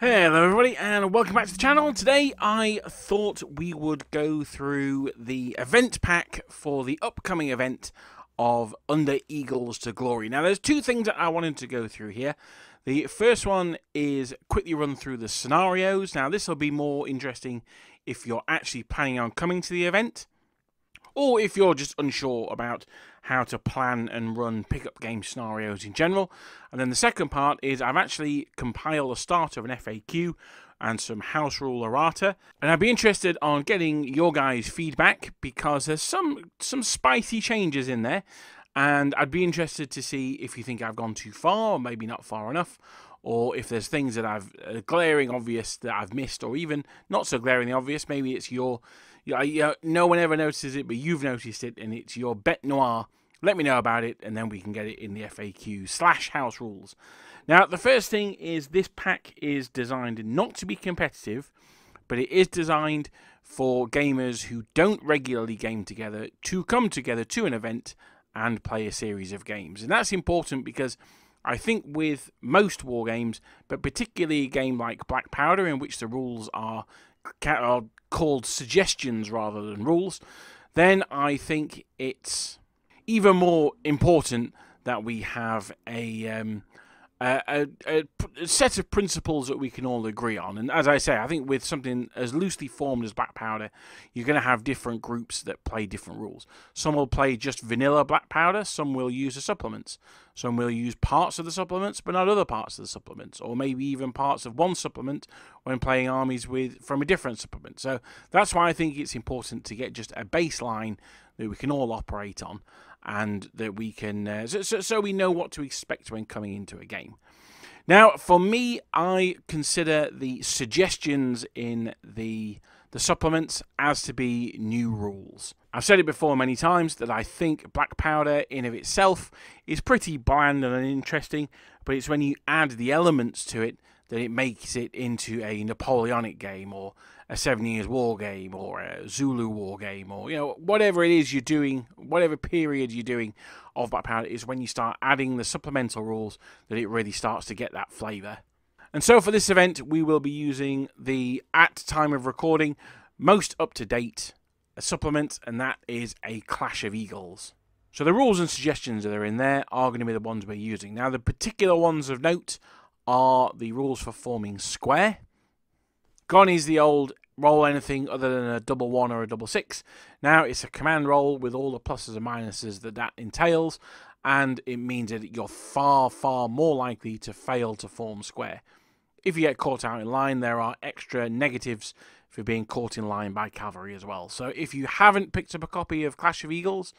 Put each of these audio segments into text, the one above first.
Hello everybody and welcome back to the channel. Today I thought we would go through the event pack for the upcoming event of Under Eagles to Glory. Now there's two things that I wanted to go through here. The first one is quickly run through the scenarios. Now this will be more interesting if you're actually planning on coming to the event, or if you're just unsure about how to plan and run pickup game scenarios in general. And then the second part is I've actually compiled a starter of an FAQ and some house rule errata, and I'd be interested on getting your guys' feedback because there's some spicy changes in there, and I'd be interested to see if you think I've gone too far or maybe not far enough, or if there's things that I've glaring obvious that I've missed, or even not so glaringly obvious. Maybe it's your no one ever notices it, but you've noticed it, and it's your bête noire. Let me know about it, and then we can get it in the FAQ/house rules. Now, the first thing is this pack is designed not to be competitive, but it is designed for gamers who don't regularly game together to come together to an event and play a series of games. And that's important because I think with most war games, but particularly a game like Black Powder, in which the rules are called suggestions rather than rules, then I think it's even more important that we have a set of principles that we can all agree on. And as I say, I think with something as loosely formed as Black Powder, you're going to have different groups that play different rules. Some will play just vanilla Black Powder, some will use the supplements. Some will use parts of the supplements, but not other parts of the supplements, or maybe even parts of one supplement when playing armies from a different supplement. So that's why I think it's important to get just a baseline that we can all operate on, and that we can so we know what to expect when coming into a game. Now, for me, I consider the suggestions in the supplements as to be new rules. I've said it before many times that I think Black Powder in of itself is pretty bland and uninteresting, but it's when you add the elements to it that it makes it into a Napoleonic game, or a 7 Years War game, or a Zulu war game, or whatever it is you're doing, whatever period you're doing of Black Powder, is when you start adding the supplemental rules that it really starts to get that flavour. And so for this event, we will be using the, at time of recording, most up-to-date supplement, and that is a Clash of Eagles. So the rules and suggestions that are in there are going to be the ones we're using. Now, the particular ones of note are the rules for forming square. Gone is the old roll anything other than a 1-1 or a 6-6. Now it's a command roll with all the pluses and minuses that entails, and it means that you're far, far more likely to fail to form square. If you get caught out in line, there are extra negatives for being caught in line by cavalry as well. So if you haven't picked up a copy of Clash of Eagles,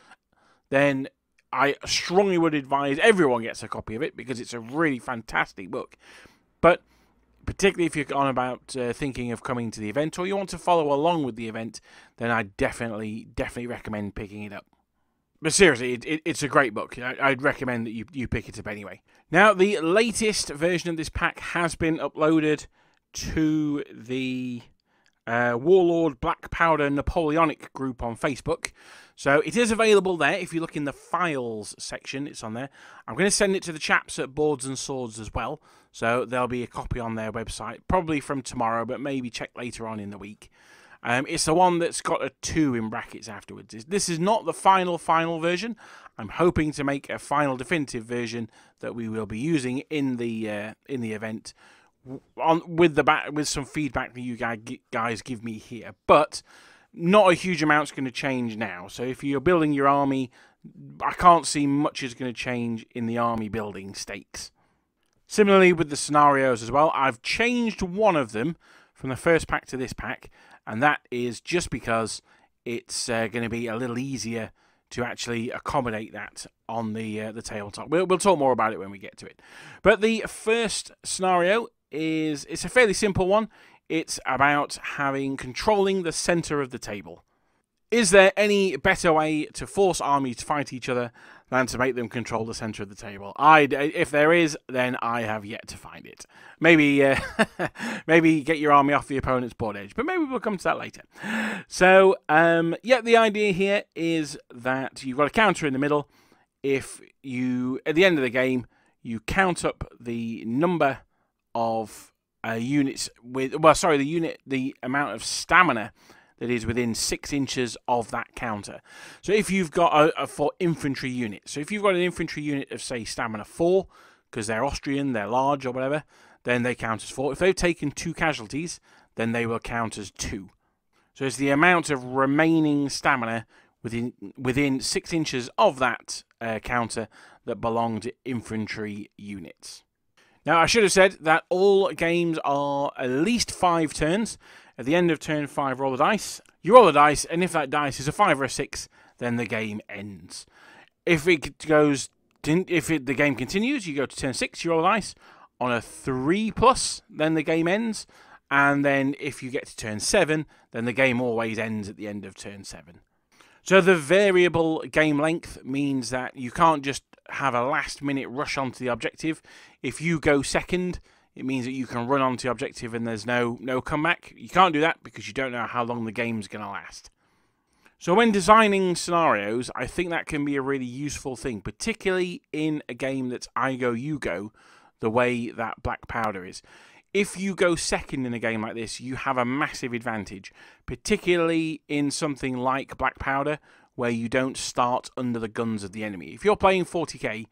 then I strongly would advise everyone gets a copy of it, because it's a really fantastic book. But particularly if you're on about thinking of coming to the event, or you want to follow along with the event, then I definitely recommend picking it up. But seriously, it's a great book. I'd recommend that you pick it up anyway. Now, the latest version of this pack has been uploaded to the Warlord Black Powder Napoleonic group on Facebook. So it is available there. If you look in the files section, it's on there. I'm going to send it to the chaps at Boards and Swords as well. So there'll be a copy on their website, probably from tomorrow, but maybe check later on in the week. It's the one that's got a 2 in brackets afterwards. This is not the final version. I'm hoping to make a final definitive version that we will be using in the event, with some feedback that you guys give me here. But not a huge amount's going to change now. So if you're building your army, I can't see much is going to change in the army building stakes. Similarly with the scenarios as well, I've changed one of them from the first pack to this pack, and that is just because it's going to be a little easier to actually accommodate that on the tabletop. We'll talk more about it when we get to it. But the first scenario it's a fairly simple one. It's about controlling the center of the table. Is there any better way to force armies to fight each other than to make them control the center of the table? If there is, then I have yet to find it. Maybe maybe get your army off the opponent's board edge, but maybe we'll come to that later. So, yeah, the idea here is that you've got a counter in the middle. If you, at the end of the game, you count up the number of units with, the amount of stamina that is within 6 inches of that counter. So if you've got for infantry units, so if you've got an infantry unit of, say, stamina 4, because they're Austrian, they're large or whatever, then they count as 4. If they've taken 2 casualties, then they will count as 2. So it's the amount of remaining stamina within 6 inches of that counter that belong to infantry units. Now, I should have said that all games are at least 5 turns. At the end of turn 5, roll the dice. You roll the dice, and if that dice is a 5 or a 6, then the game ends. If the game continues, you go to turn 6, you roll the dice. On a 3+, then the game ends. And then if you get to turn 7, then the game always ends at the end of turn 7. So the variable game length means that you can't just have a last-minute rush onto the objective. If you go second, it means that you can run onto the objective and there's no comeback. You can't do that because you don't know how long the game's going to last. So when designing scenarios, I think that can be a really useful thing, particularly in a game that's I go, you go, the way that Black Powder is. If you go second in a game like this, you have a massive advantage, particularly in something like Black Powder, where you don't start under the guns of the enemy. If you're playing 40k,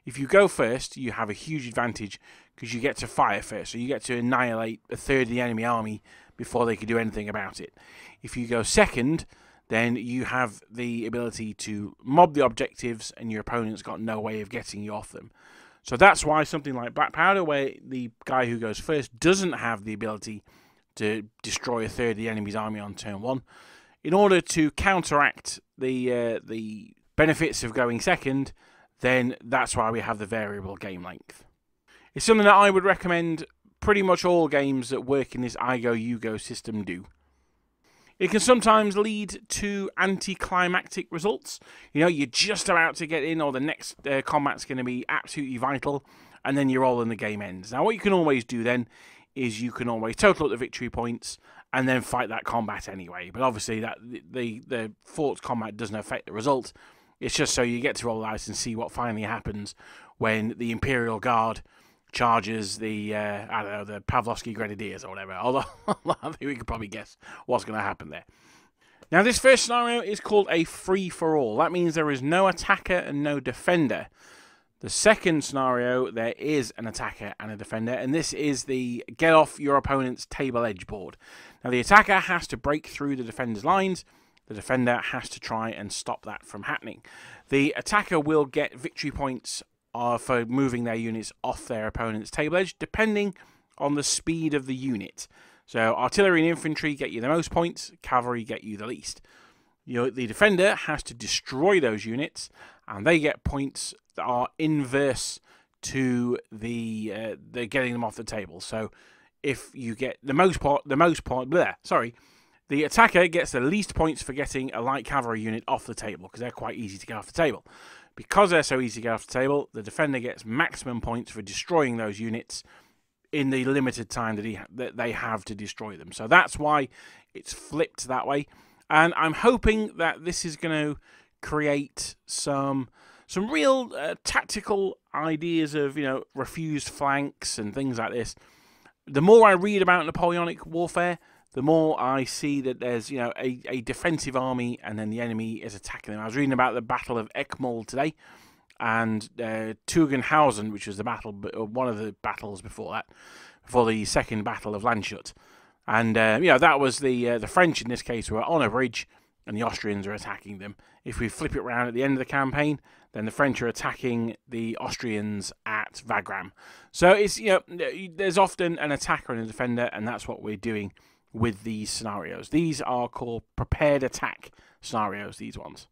if you go first, you have a huge advantage because you get to fire first, so you get to annihilate a third of the enemy army before they can do anything about it. If you go second, then you have the ability to mob the objectives and your opponent's got no way of getting you off them. So that's why something like Black Powder, where the guy who goes first doesn't have the ability to destroy a third of the enemy's army on turn 1, in order to counteract the benefits of going second, then that's why we have the variable game length. It's something that I would recommend pretty much all games that work in this I go, you go system do. It can sometimes lead to anticlimactic results. You know, you're just about to get in, or the next combat's going to be absolutely vital, and then you're all in the game ends. Now, what you can always do then is you can always total up the victory points and then fight that combat anyway. But obviously, that the fought combat doesn't affect the result. It's just so you get to roll the dice and see what finally happens when the Imperial Guard charges the, I don't know, the Pavlovsky Grenadiers or whatever. Although, I think we could probably guess what's going to happen there. Now, this first scenario is called a free-for-all. That means there is no attacker and no defender. The second scenario, there is an attacker and a defender, and this is the get off your opponent's table edge board. Now, the attacker has to break through the defender's lines. The defender has to try and stop that from happening. The attacker will get victory points for moving their units off their opponent's table edge, depending on the speed of the unit. So artillery and infantry get you the most points, cavalry get you the least. The defender has to destroy those units, and they get points that are inverse to the getting them off the table. So if you get the attacker gets the least points for getting a light cavalry unit off the table because they're quite easy to get off the table. Because they're so easy to get off the table, the defender gets maximum points for destroying those units in the limited time that they have to destroy them. So that's why it's flipped that way. And I'm hoping that this is going to create some real tactical ideas of, refused flanks and things like this. The more I read about Napoleonic warfare, the more I see that there's, a defensive army and then the enemy is attacking them. I was reading about the Battle of Eckmühl today, and Tugendhausen, which was one of the battles before the Second Battle of Landshut. And, that was the French, in this case, were on a bridge, and the Austrians are attacking them. If we flip it around at the end of the campaign, then the French are attacking the Austrians at Wagram. So it's, there's often an attacker and a defender, and that's what we're doing with these scenarios. These are called prepared attack scenarios, these ones.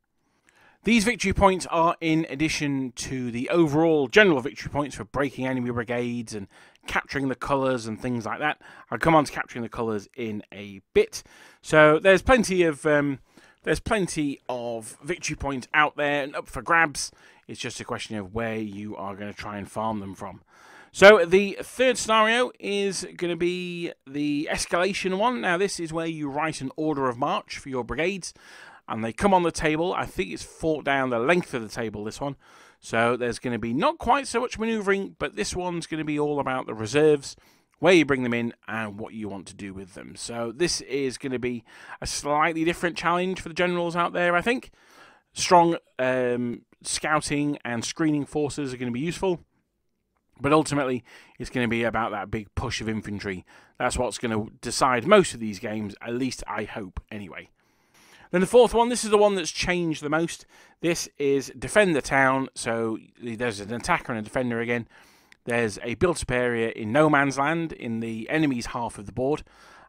These victory points are in addition to the overall general victory points for breaking enemy brigades and capturing the colours and things like that. I'll come on to capturing the colours in a bit. So there's plenty of victory points out there and up for grabs. It's just a question of where you are going to try and farm them from. So the third scenario is going to be the escalation one. Now this is where you write an order of march for your brigades, and they come on the table. I think it's fought down the length of the table, this one. So there's going to be not quite so much manoeuvring, but this one's going to be all about the reserves, where you bring them in, and what you want to do with them. So this is going to be a slightly different challenge for the generals out there, I think. Strong scouting and screening forces are going to be useful. But ultimately, it's going to be about that big push of infantry. That's what's going to decide most of these games, at least I hope, anyway. Then the fourth one, this is the one that's changed the most. This is defend the town. So there's an attacker and a defender again. There's a built-up area in no man's land in the enemy's half of the board,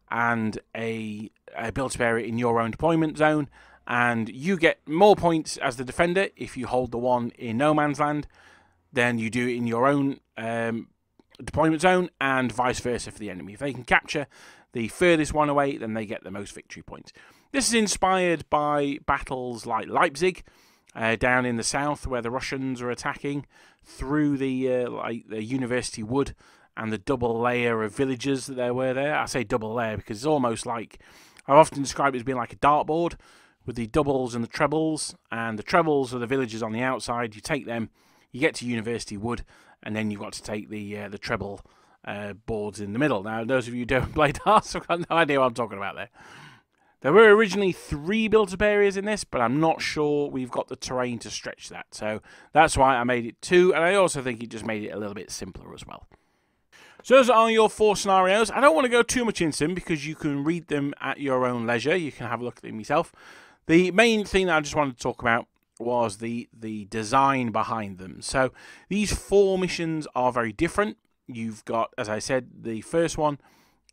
and a built-up area in your own deployment zone. And you get more points as the defender if you hold the one in no man's land than you do in your own deployment zone, and vice versa for the enemy. If they can capture the furthest one away, then they get the most victory points. This is inspired by battles like Leipzig, down in the south, where the Russians are attacking through the University Wood and the double layer of villages that there were there. I say double layer because it's almost like, I've often described it as being like a dartboard with the doubles and the trebles, and the trebles are the villages on the outside. You take them, you get to University Wood, and then you've got to take the treble boards in the middle. Now, those of you who don't play darts, I've got no idea what I'm talking about there. There were originally 3 built-up areas in this, but I'm not sure we've got the terrain to stretch that. So that's why I made it 2, and I also think it just made it a little bit simpler as well. So those are your 4 scenarios. I don't want to go too much into them because you can read them at your own leisure. You can have a look at them yourself. The main thing that I just wanted to talk about was the design behind them. So these 4 missions are very different. You've got, as I said, the first one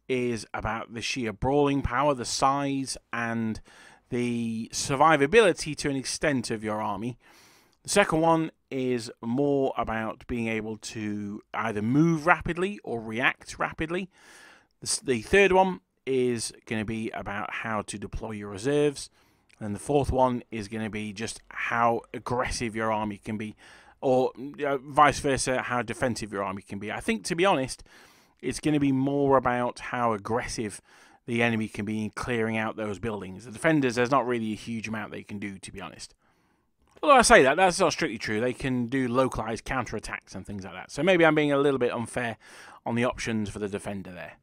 is about the sheer brawling power, the size, and the survivability to an extent of your army. The second one is more about being able to either move rapidly or react rapidly. The third one is going to be about how to deploy your reserves. And the fourth one is going to be just how aggressive your army can be, or vice versa, how defensive your army can be. I think, to be honest, it's going to be more about how aggressive the enemy can be in clearing out those buildings. The defenders, there's not really a huge amount they can do, to be honest. Although I say that, that's not strictly true. They can do localized counterattacks and things like that. So maybe I'm being a little bit unfair on the options for the defender there.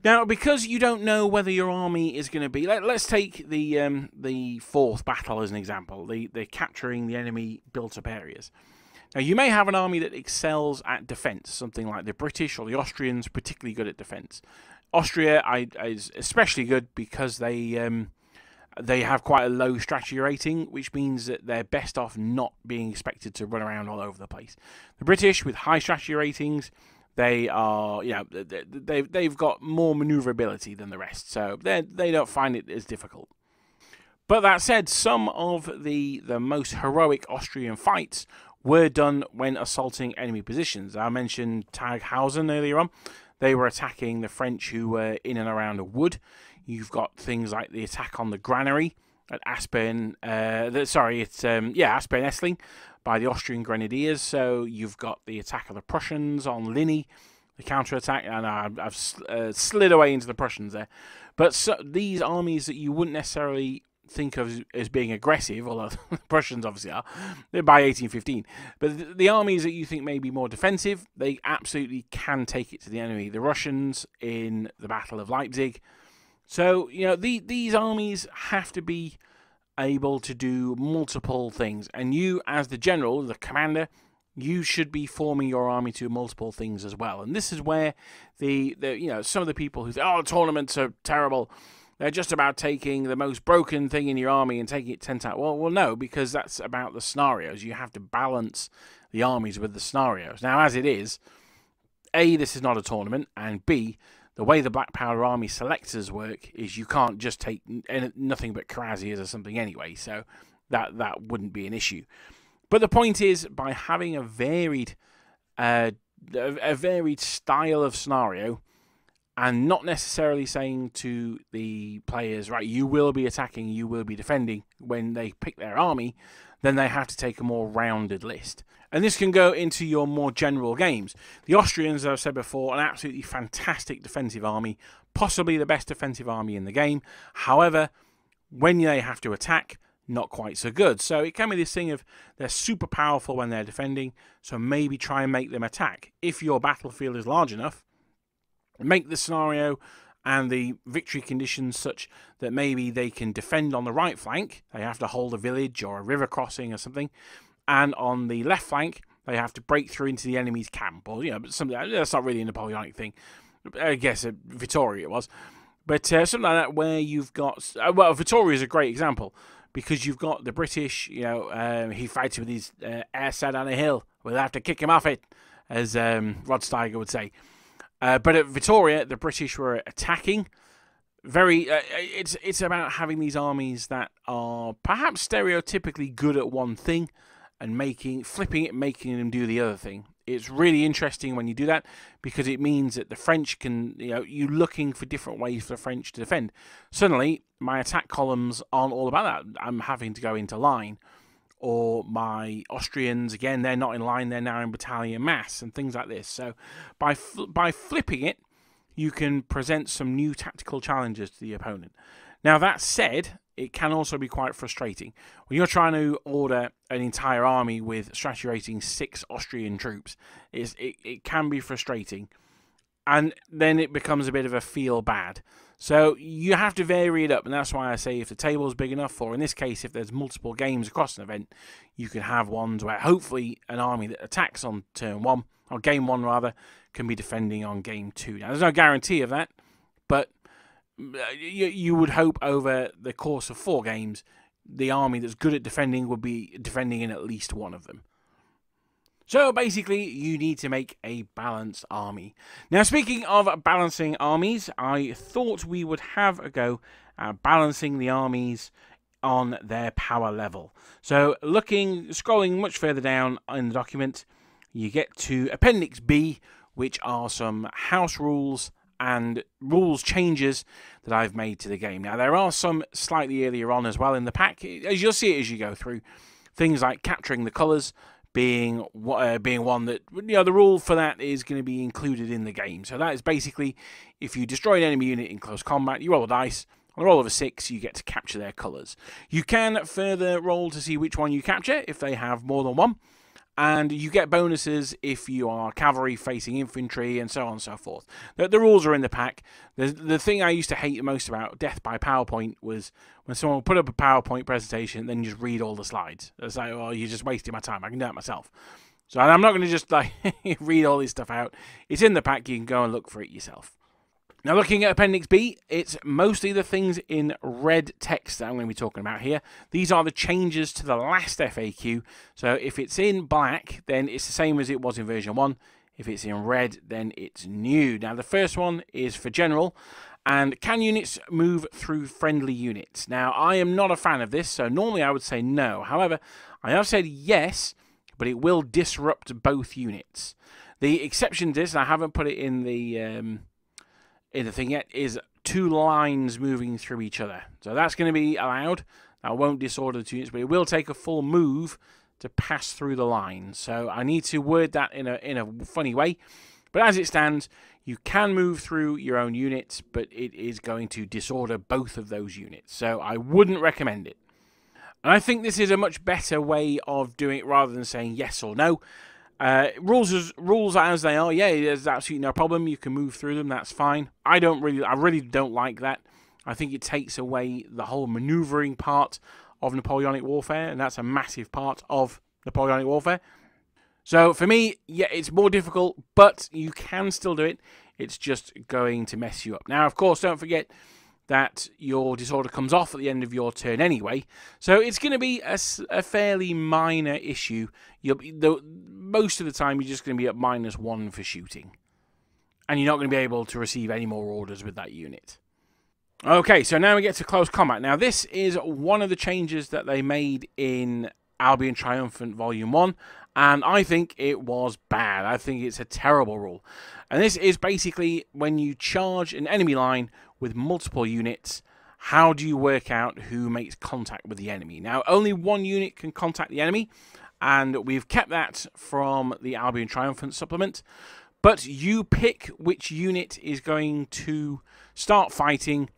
Now, because you don't know whether your army is going to be... Let's take the fourth battle as an example, the capturing the enemy built-up areas. Now, you may have an army that excels at defence, something like the British or the Austrians, particularly good at defence. Austria is especially good because they have quite a low strategy rating, which means that they're best off not being expected to run around all over the place. The British, with high strategy ratings, they are, they've got more manoeuvrability than the rest, so they don't find it as difficult. But that said, some of the most heroic Austrian fights were done when assaulting enemy positions. I mentioned Taghausen earlier on. They were attacking the French who were in and around a wood. You've got things like the attack on the granary at Aspern-Essling by the Austrian Grenadiers. So you've got the attack of the Prussians on Linny, the counterattack, and I've slid away into the Prussians there. But these armies that you wouldn't necessarily think of as being aggressive, although the Prussians obviously are, they're by 1815. But the armies that you think may be more defensive, they absolutely can take it to the enemy. The Russians in the Battle of Leipzig. So, these armies have to be able to do multiple things. And you, as the general, the commander, you should be forming your army to multiple things as well. And this is where some of the people who think, tournaments are terrible, they're just about taking the most broken thing in your army and taking it 10 times. Well, no, because that's about the scenarios. You have to balance the armies with the scenarios. Now, as it is, A, this is not a tournament, and B, the way the Black Powder Army selectors work is you can't just take nothing but Karazias or something anyway, so that wouldn't be an issue. But the point is, by having a varied style of scenario, and not necessarily saying to the players, right, you will be attacking, you will be defending, when they pick their army, then they have to take a more rounded list. And this can go into your more general games. The Austrians, as I've said before, an absolutely fantastic defensive army, possibly the best defensive army in the game. However, when they have to attack, not quite so good. So it can be this thing of they're super powerful when they're defending, so maybe try and make them attack. If your battlefield is large enough, make the scenario and the victory conditions such that maybe they can defend on the right flank. They have to hold a village or a river crossing or something. And on the left flank, they have to break through into the enemy's camp. Or, something that's not really a Napoleonic thing. I guess Vittoria it was. But something like that where you've got... well, Vittoria is a great example because you've got the British, he fights with his air set on a hill. We'll have to kick him off it, as Rod Steiger would say. But at Vittoria, the British were attacking. It's about having these armies that are perhaps stereotypically good at one thing and flipping it, making them do the other thing. It's really interesting when you do that because it means that the French can, you're looking for different ways for the French to defend. Suddenly, my attack columns aren't all about that. I'm having to go into line. Or my Austrians, again, they're not in line, they're now in battalion mass and things like this. So by flipping it, you can present some new tactical challenges to the opponent. Now, that said, it can also be quite frustrating. When you're trying to order an entire army with strategy rating 6 Austrian troops, it can be frustrating. And then it becomes a bit of a feel bad. So you have to vary it up, and that's why I say if the table is big enough, or in this case, if there's multiple games across an event, you can have ones where hopefully an army that attacks on turn 1, or game 1 rather, can be defending on game 2. Now, there's no guarantee of that, but you would hope over the course of 4 games, the army that's good at defending would be defending in at least one of them. So basically, you need to make a balanced army. Now, speaking of balancing armies, I thought we would have a go at balancing the armies on their power level. So scrolling much further down in the document, you get to Appendix B, which are some house rules and rules changes that I've made to the game. Now, there are some slightly earlier on as well in the pack, as you'll see it as you go through. Things like capturing the colours, being one that, the rule for that is going to be included in the game. So that is basically, if you destroy an enemy unit in close combat, you roll a dice. On a roll of a 6, you get to capture their colours. You can further roll to see which one you capture if they have more than one. And you get bonuses if you are cavalry facing infantry and so on and so forth. The rules are in the pack. The thing I used to hate the most about Death by PowerPoint was when someone would put up a PowerPoint presentation and then just read all the slides. It's like, well, you're just wasting my time. I can do that myself. So I'm not going to just read all this stuff out. It's in the pack. You can go and look for it yourself. Now, looking at Appendix B, it's mostly the things in red text that I'm going to be talking about here. These are the changes to the last FAQ. So if it's in black, then it's the same as it was in version 1. If it's in red, then it's new. Now, the first one is for general. And can units move through friendly units? Now, I am not a fan of this, so normally I would say no. However, I have said yes, but it will disrupt both units. The exception to this, and I haven't put it in the thing yet, is 2 lines moving through each other. So that's going to be allowed. That won't disorder the 2 units, but it will take a full move to pass through the line. So I need to word that in a funny way. But as it stands, you can move through your own units, but it is going to disorder both of those units. So I wouldn't recommend it. And I think this is a much better way of doing it rather than saying yes or no. Rules as they are, yeah, there's absolutely no problem. You can move through them, that's fine. I really don't like that. I think it takes away the whole maneuvering part of Napoleonic warfare, and that's a massive part of Napoleonic warfare. So for me, yeah, it's more difficult, but you can still do it. It's just going to mess you up. Now, of course, don't forget that your disorder comes off at the end of your turn anyway. So it's going to be a fairly minor issue. Most of the time, you're just going to be at -1 for shooting. And you're not going to be able to receive any more orders with that unit. Okay, so now we get to close combat. Now, this is one of the changes that they made in Albion Triumphant Volume 1. And I think it was bad. I think it's a terrible rule. And this is basically when you charge an enemy line with multiple units, how do you work out who makes contact with the enemy? Now, only one unit can contact the enemy, and we've kept that from the Albion Triumphant supplement. But you pick which unit is going to start fighting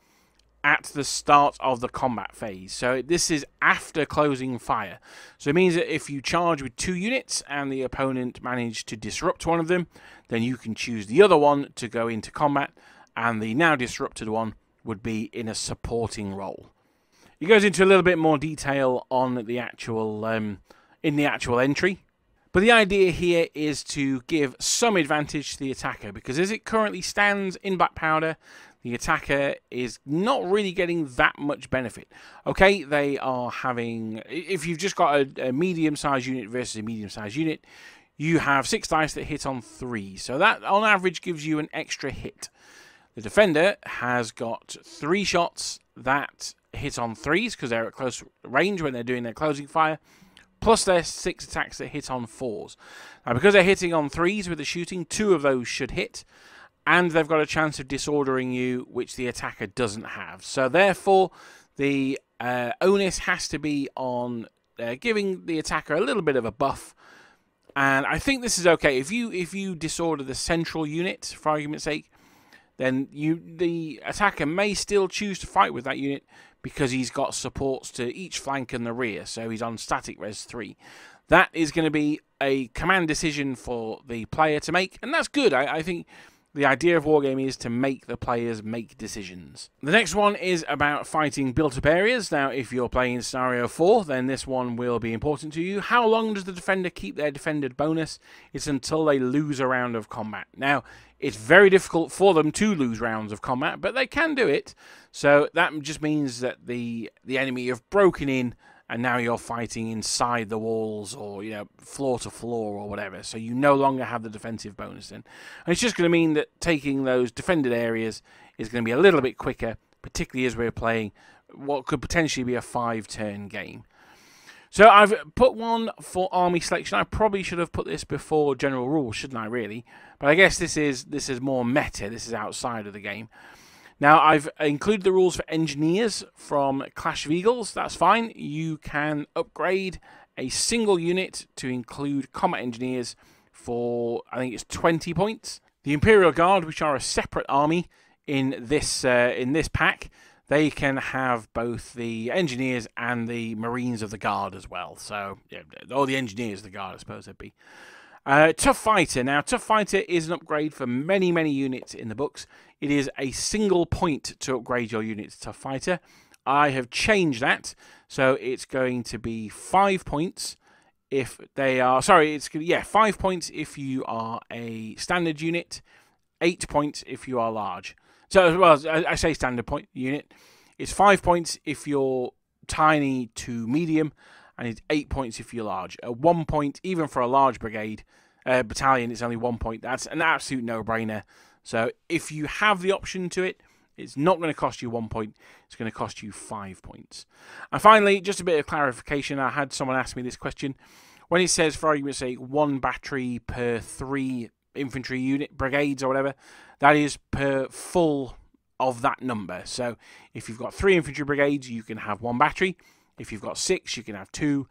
at the start of the combat phase. So this is after closing fire. So it means that if you charge with 2 units and the opponent managed to disrupt one of them, then you can choose the other one to go into combat, and the now disrupted one would be in a supporting role. It goes into a little bit more detail on the actual in the actual entry. But the idea here is to give some advantage to the attacker, because as it currently stands in Black Powder, the attacker is not really getting that much benefit. Okay, they are having... If you've just got a medium-sized unit versus a medium-sized unit, you have 6 dice that hit on 3. So that, on average, gives you an extra hit. The defender has got 3 shots that hit on 3s, because they're at close range when they're doing their closing fire, plus their 6 attacks that hit on 4s. Now, because they're hitting on 3s with the shooting, 2 of those should hit, and they've got a chance of disordering you, which the attacker doesn't have. So therefore, the onus has to be on giving the attacker a little bit of a buff. And I think this is okay. If you disorder the central unit, for argument's sake, then the attacker may still choose to fight with that unit because he's got supports to each flank and the rear. So he's on static res 3. That is going to be a command decision for the player to make, and that's good. I think the idea of Wargaming is to make the players make decisions. The next one is about fighting built-up areas. Now, if you're playing Scenario 4, then this one will be important to you. How long does the defender keep their defended bonus? It's until they lose a round of combat. Now, it's very difficult for them to lose rounds of combat, but they can do it. So that just means that the enemy have broken in, and now you're fighting inside the walls, or floor to floor or whatever. So you no longer have the defensive bonus in. And it's just going to mean that taking those defended areas is going to be a little bit quicker, particularly as we're playing what could potentially be a 5-turn game. So I've put one for army selection. I probably should have put this before general rules, shouldn't I, really? But I guess this is more meta. This is outside of the game. Now, I've included the rules for engineers from Clash of Eagles. That's fine. You can upgrade a single unit to include combat engineers for, I think it's 20 points. The Imperial Guard, which are a separate army in this pack, they can have both the engineers and the Marines of the Guard as well. So, yeah, or the engineers of the Guard, I suppose they'd be. Tough Fighter. Now, Tough Fighter is an upgrade for many, many units in the books. It is a single point to upgrade your unit to Tough Fighter. I have changed that, so it's going to be 5 points if they are... Sorry, 5 points if you are a standard unit, 8 points if you are large. So, well, I say standard point unit. It's 5 points if you're tiny to medium, and it's 8 points if you're large. 1 point, even for a large battalion, it's only 1 point. That's an absolute no-brainer. So if you have the option to it, it's not going to cost you 1 point. It's going to cost you 5 points. And finally, just a bit of clarification. I had someone ask me this question. When it says, for argument's sake, 1 battery per 3 infantry unit, brigades or whatever, that is per full of that number. So if you've got 3 infantry brigades, you can have 1 battery. If you've got 6, you can have 2.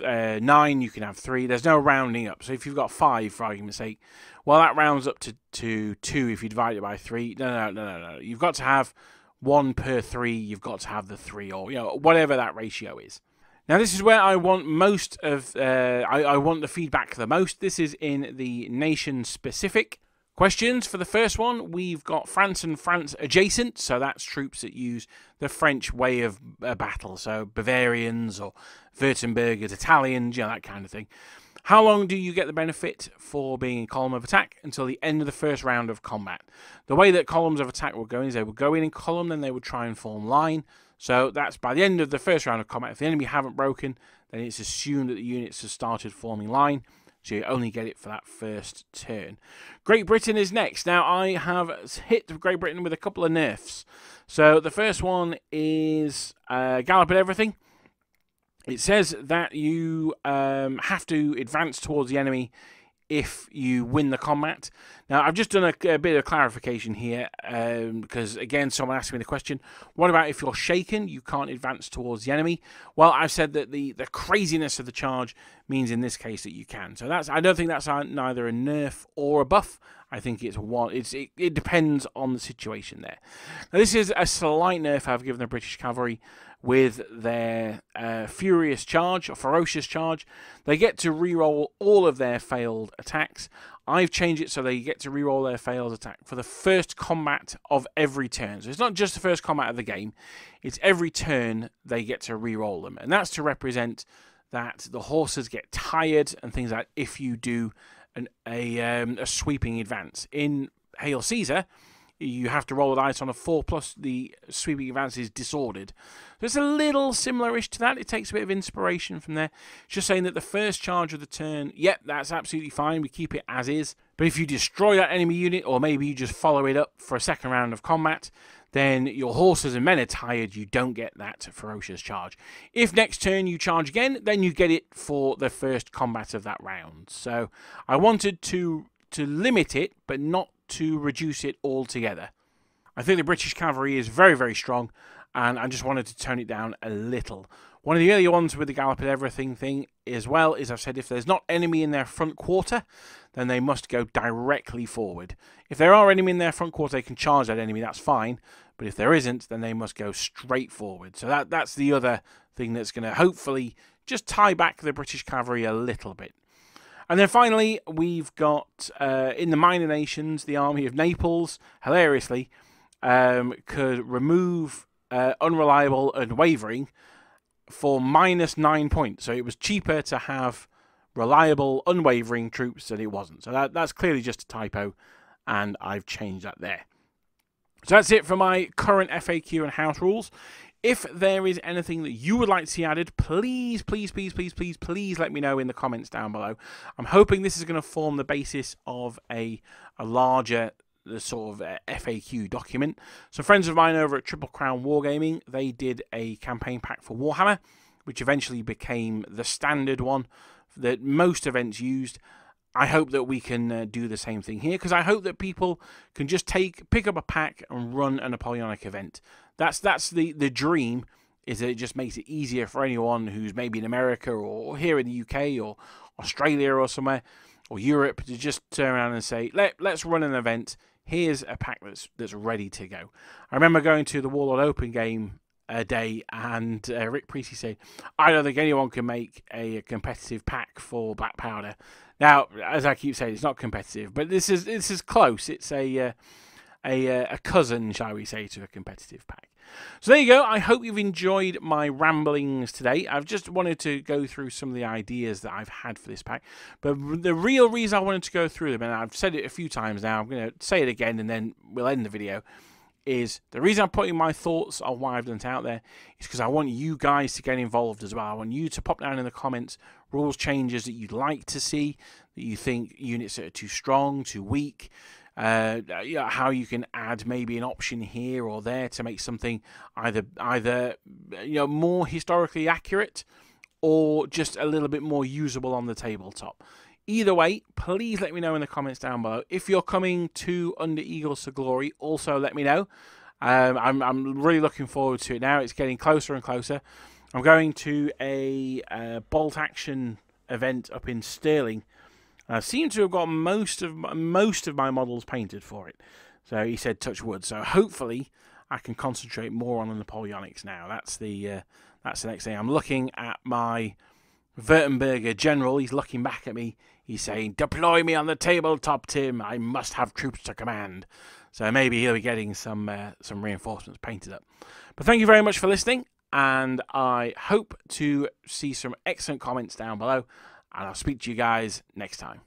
9, you can have 3. There's no rounding up. So if you've got 5, for argument's sake, well, that rounds up to 2 if you divide it by 3. No. You've got to have 1 per 3. You've got to have the 3, or whatever that ratio is. Now, this is where I want most of I want the feedback the most. This is in the nation-specific questions. For the first one, we've got France and France adjacent, so that's troops that use the French way of battle, so Bavarians or Württembergers, Italians, that kind of thing. How long do you get the benefit for being in column of attack? Until the end of the first round of combat. The way that columns of attack will go is they will go in column, then they would try and form line. So that's by the end of the first round of combat. If the enemy haven't broken, then it's assumed that the units have started forming line. So you only get it for that first turn. Great Britain is next. Now, I have hit Great Britain with a couple of nerfs. So the first one is Gallop at Everything. It says that you have to advance towards the enemy if you win the combat. Now, I've just done a bit of clarification here, because, again, someone asked me the question, what about if you're shaken, you can't advance towards the enemy? Well, I've said that the craziness of the charge means in this case that you can. So I don't think that's neither a nerf or a buff. I think it's one. It depends on the situation there. Now, this is a slight nerf I've given the British cavalry with their furious charge or ferocious charge. They get to reroll all of their failed attacks. I've changed it so they get to reroll their failed attack for the first combat of every turn. So it's not just the first combat of the game; it's every turn they get to reroll them, and that's to represent that the horses get tired and things like that if you do a sweeping advance. In Hail Caesar, you have to roll the dice on a 4+, the sweeping advance is disordered. So it's a little similar-ish to that. It takes a bit of inspiration from there. It's just saying that the first charge of the turn, yep, that's absolutely fine. We keep it as is. But if you destroy that enemy unit, or maybe you just follow it up for a second round of combat, then your horses and men are tired, you don't get that ferocious charge. If next turn you charge again, then you get it for the first combat of that round. So I wanted to limit it, but not to reduce it altogether. I think the British cavalry is very, very strong, and I just wanted to tone it down a little. One of the earlier ones with the gallop and everything thing as well is I've said if there's not enemy in their front quarter, then they must go directly forward. If there are enemy in their front quarter, they can charge that enemy, that's fine. But if there isn't, then they must go straight forward. So that's the other thing that's going to hopefully just tie back the British cavalry a little bit. And then finally, we've got, in the minor nations, the army of Naples, hilariously, could remove unreliable and wavering for -9 points. So it was cheaper to have reliable, unwavering troops than it wasn't. So that's clearly just a typo, and I've changed that there. So that's it for my current FAQ and house rules. If there is anything that you would like to see added, please, please, please, please, please, please let me know in the comments down below. I'm hoping this is going to form the basis of a larger sort of FAQ document. So friends of mine over at Triple Crown Wargaming, they did a campaign pack for Warhammer, which eventually became the standard one that most events used. I hope that we can do the same thing here, because I hope that people can just pick up a pack and run a Napoleonic event. That's the dream, is that it just makes it easier for anyone who's maybe in America or here in the UK or Australia or somewhere, or Europe, to just turn around and say, let's run an event. Here's a pack that's ready to go. I remember going to the Warlord Open game a day, and Rick Priestley said, I don't think anyone can make a competitive pack for Black Powder. Now, as I keep saying, it's not competitive, but this is close. It's a cousin, shall we say, to a competitive pack. So there you go. I hope you've enjoyed my ramblings today. I've just wanted to go through some of the ideas that I've had for this pack. But the real reason I wanted to go through them, and I've said it a few times now, I'm going to say it again and then we'll end the video, is the reason I'm putting my thoughts on why I've done it out there is because I want you guys to get involved as well. I want you to pop down in the comments rules changes that you'd like to see, that you think units that are too strong, too weak, how you can add maybe an option here or there to make something either more historically accurate or just a little bit more usable on the tabletop. Either way, please let me know in the comments down below. If you're coming to Under Eagles to Glory, also let me know. I'm really looking forward to it now. It's getting closer and closer. I'm going to a bolt action event up in Stirling. I seem to have got most of my models painted for it. So he said touch wood. So hopefully I can concentrate more on the Napoleonics now. That's the next thing. I'm looking at my Württemberger general. He's looking back at me. He's saying, deploy me on the tabletop, Tim. I must have troops to command. So maybe he'll be getting some reinforcements painted up. But thank you very much for listening, and I hope to see some excellent comments down below, and I'll speak to you guys next time.